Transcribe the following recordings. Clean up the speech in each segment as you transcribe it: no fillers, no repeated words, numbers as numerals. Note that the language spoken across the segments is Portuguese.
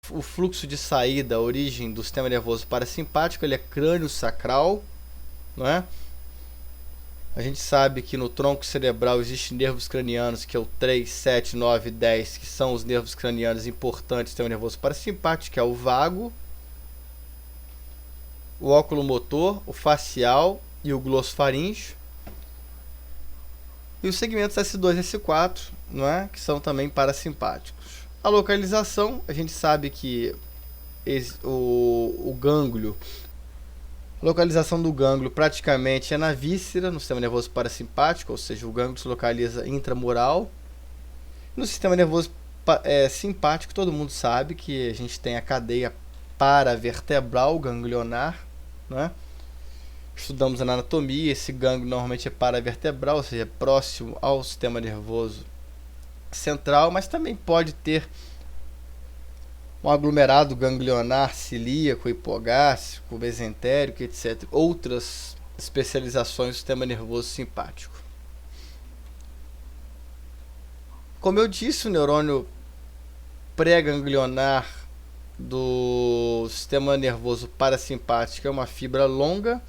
o fluxo de saída, a origem do sistema nervoso parasimpático, ele é crânio sacral, não é? A gente sabe que no tronco cerebral existem nervos cranianos, que é o 3, 7, 9 e 10, que são os nervos cranianos importantes do sistema nervoso parasimpático, que é o vago, o oculomotor, o facial e o glossofaríngeo. E os segmentos S2 e S4, não é? Que são também parasimpáticos. A localização, a gente sabe que o gânglio, a localização do gânglio praticamente é na víscera, no sistema nervoso parasimpático, ou seja, o gânglio se localiza intramural. No sistema nervoso simpático, todo mundo sabe que a gente tem a cadeia paravertebral ganglionar, né? Estudamos na anatomia, esse gânglio normalmente é paravertebral, ou seja, é próximo ao sistema nervoso central, mas também pode ter um aglomerado ganglionar cilíaco, hipogástrico, mesentérico, etc. Outras especializações do sistema nervoso simpático. Como eu disse, o neurônio pré-ganglionar do sistema nervoso parasimpático é uma fibra longa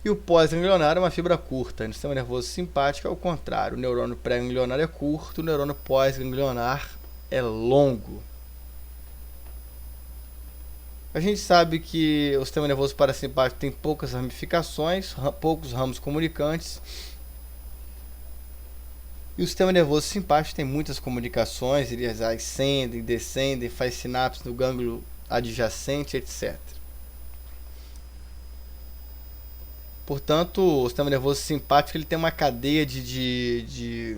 e o pós-ganglionar é uma fibra curta. No sistema nervoso simpático é o contrário. O neurônio pré-ganglionar é curto, o neurônio pós-ganglionar é longo. A gente sabe que o sistema nervoso parasimpático tem poucas ramificações, poucos ramos comunicantes. E o sistema nervoso simpático tem muitas comunicações, eles ascendem, descendem, faz sinapse no gânglio adjacente, etc. Portanto, o sistema nervoso simpático ele tem uma cadeia de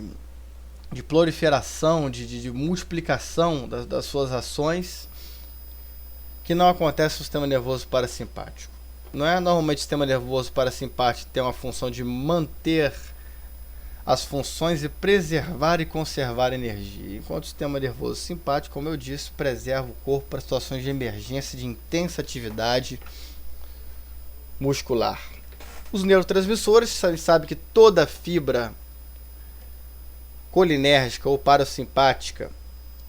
proliferação, de multiplicação das suas ações, que não acontece no sistema nervoso parasimpático. Não é? Normalmente o sistema nervoso parasimpático tem uma função de manter as funções e preservar e conservar energia, enquanto o sistema nervoso simpático, como eu disse, preserva o corpo para situações de emergência, de intensa atividade muscular. Os neurotransmissores, sabe que toda fibra colinérgica ou parasimpática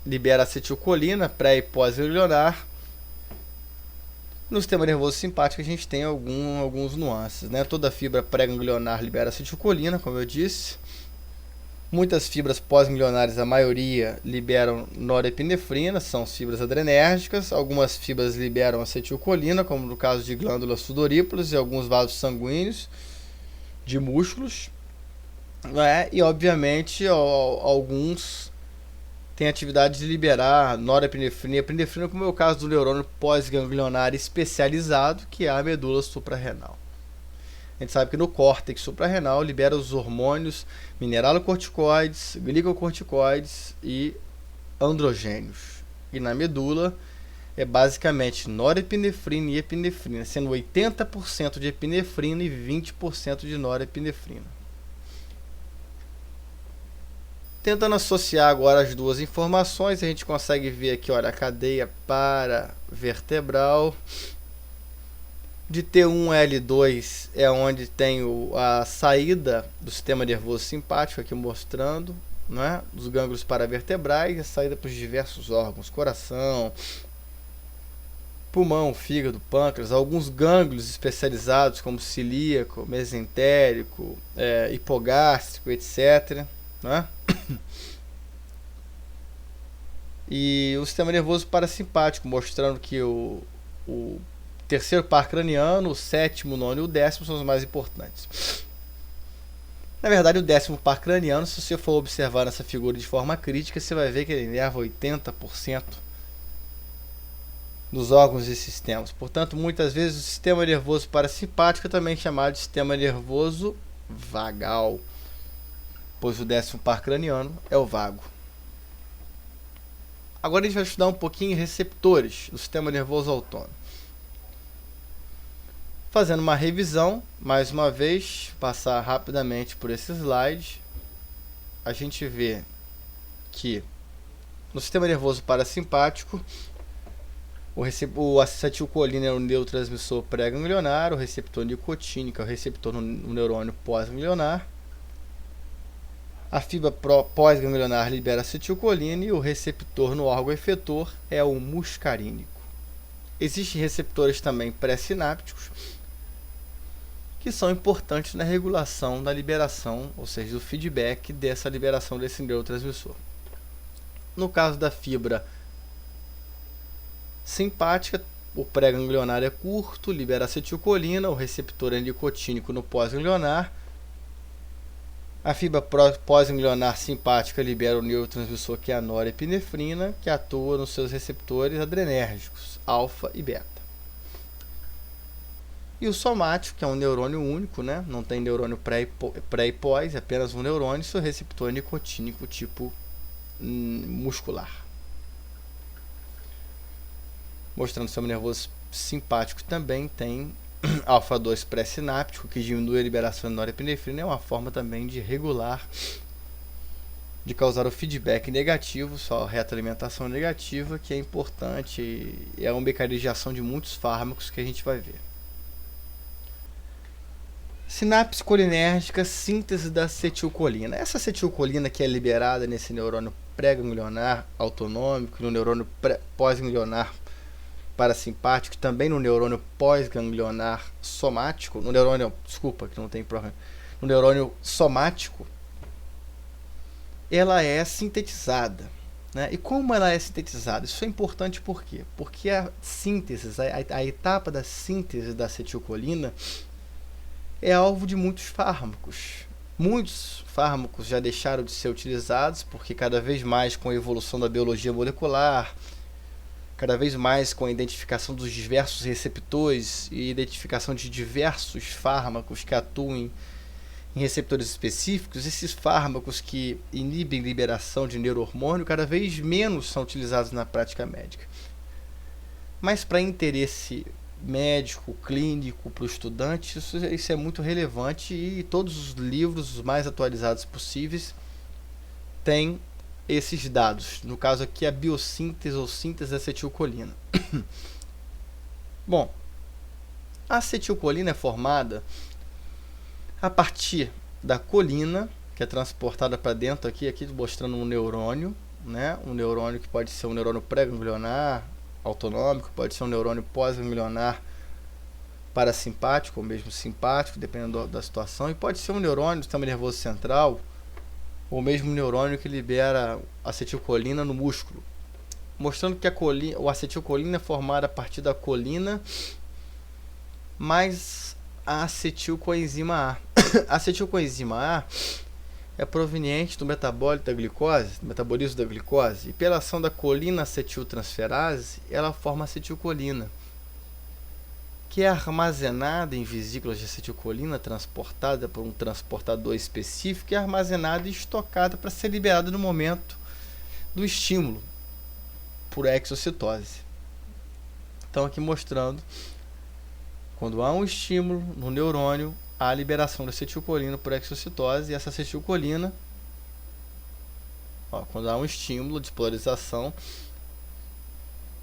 libera acetilcolina, pré e pós-ganglionar. No sistema nervoso simpático a gente tem alguns nuances, né? Toda fibra pré-ganglionar libera acetilcolina, como eu disse. Muitas fibras pós-ganglionares, a maioria, liberam norepinefrina, são as fibras adrenérgicas. Algumas fibras liberam acetilcolina, como no caso de glândulas sudoríparas e alguns vasos sanguíneos de músculos. Né? E, obviamente, alguns têm atividade de liberar norepinefrina e epinefrina, como é o caso do neurônio pós-ganglionar especializado, que é a medula suprarrenal. A gente sabe que no córtex suprarrenal libera os hormônios mineralocorticoides, glicocorticoides e androgênios. E na medula é basicamente norepinefrina e epinefrina, sendo 80% de epinefrina e 20% de norepinefrina. Tentando associar agora as duas informações, a gente consegue ver aqui, olha, a cadeia paravertebral. De T1 a L2 é onde tem a saída do sistema nervoso simpático, aqui mostrando, né, dos gânglios paravertebrais, a saída para os diversos órgãos, coração, pulmão, fígado, pâncreas, alguns gânglios especializados como cilíaco, mesentérico, hipogástrico, etc. Né? E o sistema nervoso parasimpático, mostrando que o terceiro par craniano, o sétimo, o nono e o décimo são os mais importantes. Na verdade, o décimo par craniano, se você for observar nessa figura de forma crítica, você vai ver que ele inerva 80% dos órgãos e sistemas. Portanto, muitas vezes o sistema nervoso parasimpático é também chamado de sistema nervoso vagal, pois o décimo par craniano é o vago. Agora a gente vai estudar um pouquinho receptores do sistema nervoso autônomo. Fazendo uma revisão, mais uma vez, passar rapidamente por esse slide, a gente vê que no sistema nervoso parasimpático, o acetilcolina é o neurotransmissor pré-ganglionar, o receptor nicotínico é o receptor no neurônio pós-ganglionar. A fibra pós-ganglionar libera acetilcolina e o receptor no órgão efetor é o muscarínico. Existem receptores também pré-sinápticos que são importantes na regulação da liberação, ou seja, do feedback dessa liberação desse neurotransmissor. No caso da fibra simpática, o pré-ganglionar é curto, libera acetilcolina, o receptor é nicotínico no pós-ganglionar. A fibra pós-ganglionar simpática libera o neurotransmissor que é a norepinefrina, que atua nos seus receptores adrenérgicos, alfa e beta. E o somático, que é um neurônio único, né? Não tem neurônio pré e pós, é apenas um neurônio, seu receptor nicotínico tipo muscular. Mostrando o sistema nervoso simpático também tem alfa-2 pré-sináptico, que diminui a liberação de norepinefrina, é uma forma também de regular, de causar o feedback negativo, só a retroalimentação negativa, que é importante e é um mecanismo de ação de muitos fármacos que a gente vai ver. Sinapse colinérgica, síntese da acetilcolina. Essa acetilcolina que é liberada nesse neurônio pré-ganglionar autonômico, no neurônio pós-ganglionar parasimpático, também no neurônio pós-ganglionar somático, no neurônio somático, ela é sintetizada, né? E como ela é sintetizada? Isso é importante por quê? Porque a síntese, a etapa da síntese da acetilcolina é alvo de muitos fármacos. Muitos fármacos já deixaram de ser utilizados porque cada vez mais com a evolução da biologia molecular, cada vez mais com a identificação dos diversos receptores e identificação de diversos fármacos que atuem em receptores específicos, esses fármacos que inibem liberação de neurohormônio cada vez menos são utilizados na prática médica. Mas para interesse médico, clínico, para o estudante, isso é muito relevante e todos os livros os mais atualizados possíveis têm esses dados. No caso aqui, a biossíntese ou síntese da acetilcolina. Bom, a acetilcolina é formada a partir da colina, que é transportada para dentro aqui mostrando um neurônio, né? Um neurônio que pode ser um neurônio pré-ganglionar autonômico, pode ser um neurônio pós-ganglionar parasimpático ou mesmo simpático, dependendo da situação, e pode ser um neurônio do sistema nervoso central ou mesmo um neurônio que libera acetilcolina no músculo, mostrando que a acetilcolina é formada a partir da colina mais a acetilcoenzima A. A acetilcoenzima A é proveniente do metabolismo da glicose, e pela ação da colina acetiltransferase, ela forma acetilcolina, que é armazenada em vesículas de acetilcolina, transportada por um transportador específico, e armazenada e estocada para ser liberada no momento do estímulo, por exocitose. Então aqui mostrando, quando há um estímulo no neurônio, há a liberação da acetilcolina por exocitose, e essa acetilcolina, quando há um estímulo de polarização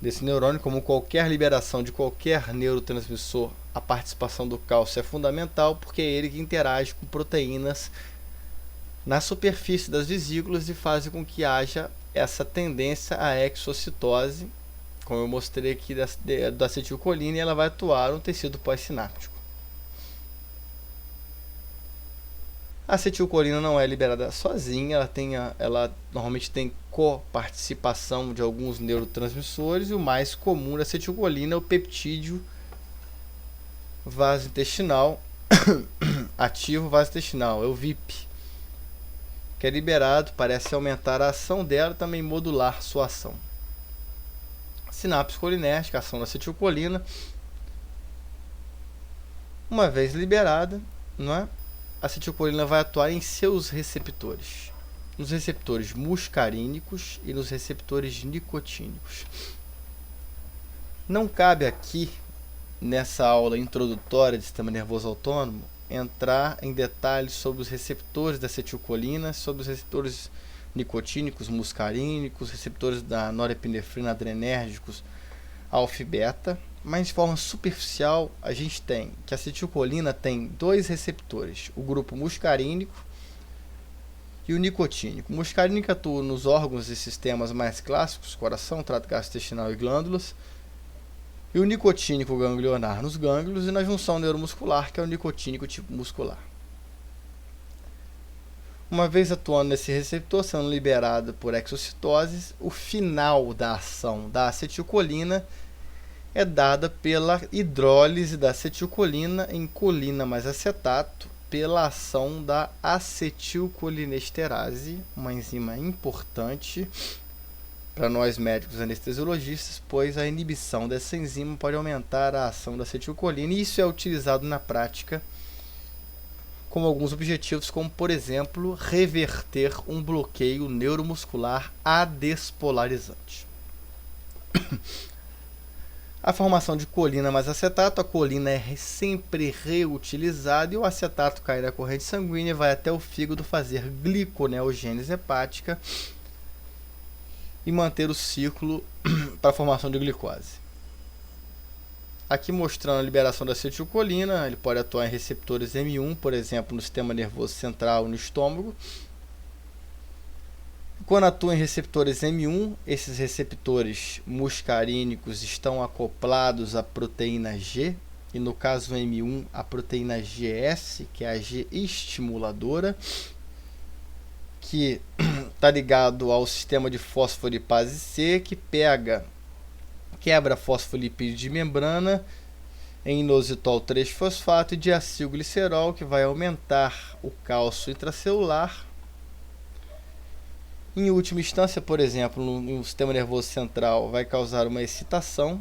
desse neurônio, como qualquer liberação de qualquer neurotransmissor, a participação do cálcio é fundamental, porque é ele que interage com proteínas na superfície das vesículas e faz com que haja essa tendência à exocitose, como eu mostrei aqui da acetilcolina, e ela vai atuar no tecido pós-sináptico. A acetilcolina não é liberada sozinha, ela normalmente tem coparticipação de alguns neurotransmissores, e o mais comum da acetilcolina é o peptídeo vasointestinal ativo vasointestinal, é o VIP, que é liberado, parece aumentar a ação dela e também modular sua ação. Sinapse colinérgica, ação da acetilcolina, uma vez liberada, não é? A acetilcolina vai atuar em seus receptores, nos receptores muscarínicos e nos receptores nicotínicos. Não cabe aqui, nessa aula introdutória de sistema nervoso autônomo, entrar em detalhes sobre os receptores da acetilcolina, sobre os receptores nicotínicos, muscarínicos, receptores da norepinefrina adrenérgicos, alfa e beta, mas de forma superficial a gente tem que a acetilcolina tem dois receptores, o grupo muscarínico E o nicotínico. O muscarínico atua nos órgãos e sistemas mais clássicos, coração, trato gastrointestinal e glândulas. E o nicotínico ganglionar nos gânglios e na junção neuromuscular, que é o nicotínico tipo muscular. Uma vez atuando nesse receptor, sendo liberado por exocitose, o final da ação da acetilcolina é dada pela hidrólise da acetilcolina em colina mais acetato, pela ação da acetilcolinesterase, uma enzima importante para nós médicos anestesiologistas, pois a inibição dessa enzima pode aumentar a ação da acetilcolina, e isso é utilizado na prática com alguns objetivos, como, por exemplo, reverter um bloqueio neuromuscular adespolarizante. A formação de colina mais acetato, a colina é sempre reutilizada e o acetato cai na corrente sanguínea e vai até o fígado fazer gliconeogênese hepática e manter o ciclo para a formação de glicose. Aqui mostrando a liberação da acetilcolina, ele pode atuar em receptores M1, por exemplo, no sistema nervoso central, no estômago. Quando atua em receptores M1, esses receptores muscarínicos estão acoplados à proteína G, e no caso M1, a proteína GS, que é a G estimuladora, que está ligado ao sistema de fosfolipase C, que quebra fosfolipídio de membrana em inositol 3-fosfato e diacilglicerol, que vai aumentar o cálcio intracelular. Em última instância, por exemplo, no sistema nervoso central vai causar uma excitação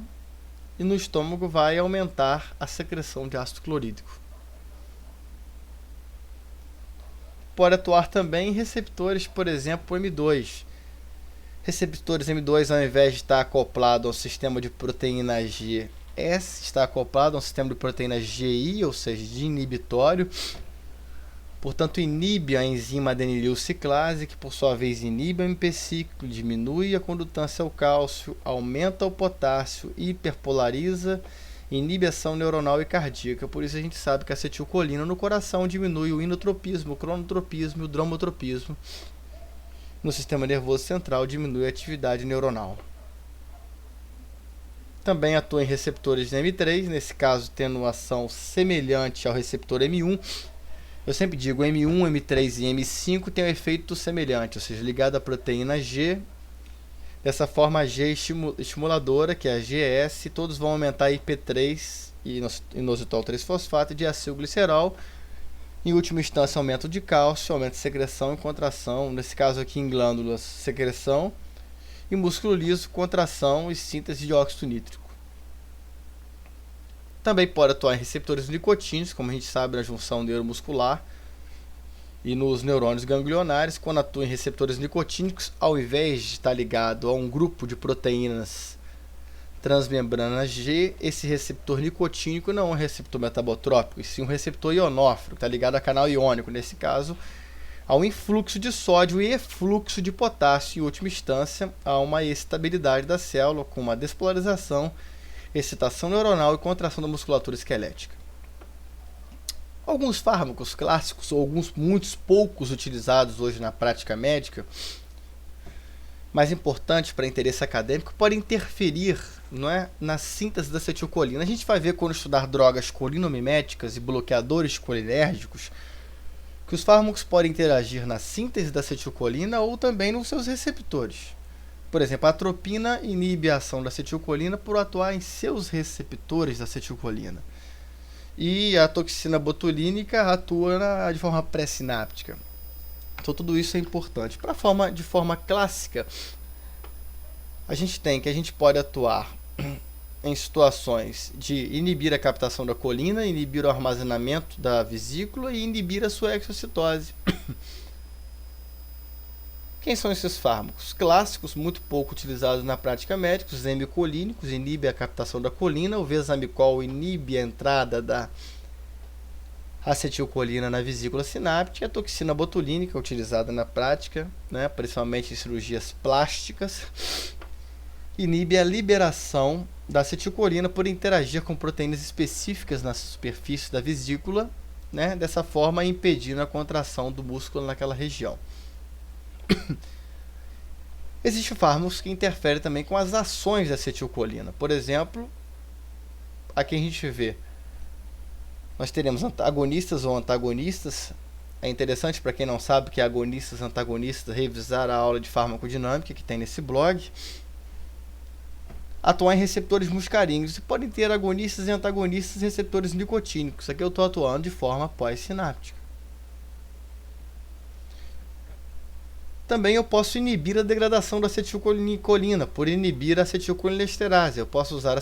e no estômago vai aumentar a secreção de ácido clorídrico. Pode atuar também em receptores, por exemplo, M2. Receptores M2, ao invés de estar acoplado ao sistema de proteína GS, está acoplado ao sistema de proteína GI, ou seja, de inibitório. Portanto, inibe a enzima adenililciclase, que por sua vez inibe o MP ciclo, diminui a condutância ao cálcio, aumenta o potássio, hiperpolariza, inibe a ação neuronal e cardíaca. Por isso a gente sabe que a acetilcolina no coração diminui o inotropismo, o cronotropismo e o dromotropismo. No sistema nervoso central diminui a atividade neuronal. Também atua em receptores de M3, nesse caso tendo ação semelhante ao receptor M1. Eu sempre digo, M1, M3 e M5 tem um efeito semelhante, ou seja, ligado à proteína G. Dessa forma, a G estimuladora, que é a GS, todos vão aumentar IP3, inositol 3-fosfato e diacilglicerol. Em última instância, aumento de cálcio, aumento de secreção e contração, nesse caso aqui em glândulas, secreção, e músculo liso, contração e síntese de dióxido nítrico. Também pode atuar em receptores nicotínicos, como a gente sabe, na junção neuromuscular e nos neurônios ganglionares. Quando atua em receptores nicotínicos, ao invés de estar ligado a um grupo de proteínas transmembrana G, esse receptor nicotínico não é um receptor metabotrópico, e sim um receptor ionófilo, que está ligado a canal iônico, nesse caso, ao influxo de sódio e efluxo de potássio. Em última instância, há uma excitabilidade da célula, com uma despolarização, excitação neuronal e contração da musculatura esquelética. Alguns fármacos clássicos, ou muitos poucos utilizados hoje na prática médica, mais importantes para interesse acadêmico, podem interferir, não é, na síntese da acetilcolina. A gente vai ver quando estudar drogas colinomiméticas e bloqueadores colinérgicos que os fármacos podem interagir na síntese da acetilcolina ou também nos seus receptores. Por exemplo, a atropina inibe a ação da acetilcolina por atuar em seus receptores da acetilcolina. E a toxina botulínica atua de forma pré-sináptica. Então tudo isso é importante. De forma clássica, a gente pode atuar em situações de inibir a captação da colina, inibir o armazenamento da vesícula e inibir a sua exocitose. Quem são esses fármacos? Clássicos, muito pouco utilizados na prática médica, os hemicolínicos, inibe a captação da colina, o vesamicol inibe a entrada da acetilcolina na vesícula sináptica, a toxina botulínica, utilizada na prática, né, principalmente em cirurgias plásticas, inibe a liberação da acetilcolina por interagir com proteínas específicas na superfície da vesícula, né, dessa forma impedindo a contração do músculo naquela região. Existem fármacos que interferem também com as ações da acetilcolina. Por exemplo, aqui a gente vê, nós teremos agonistas ou antagonistas. É interessante para quem não sabe que é agonistas e antagonistas revisar a aula de farmacodinâmica que tem nesse blog. Atuar em receptores muscarínicos e podem ter agonistas e antagonistas receptores nicotínicos. Aqui eu estou atuando de forma pós-sináptica. Também eu posso inibir a degradação da acetilcolina por inibir a acetilcolinesterase. Eu posso usar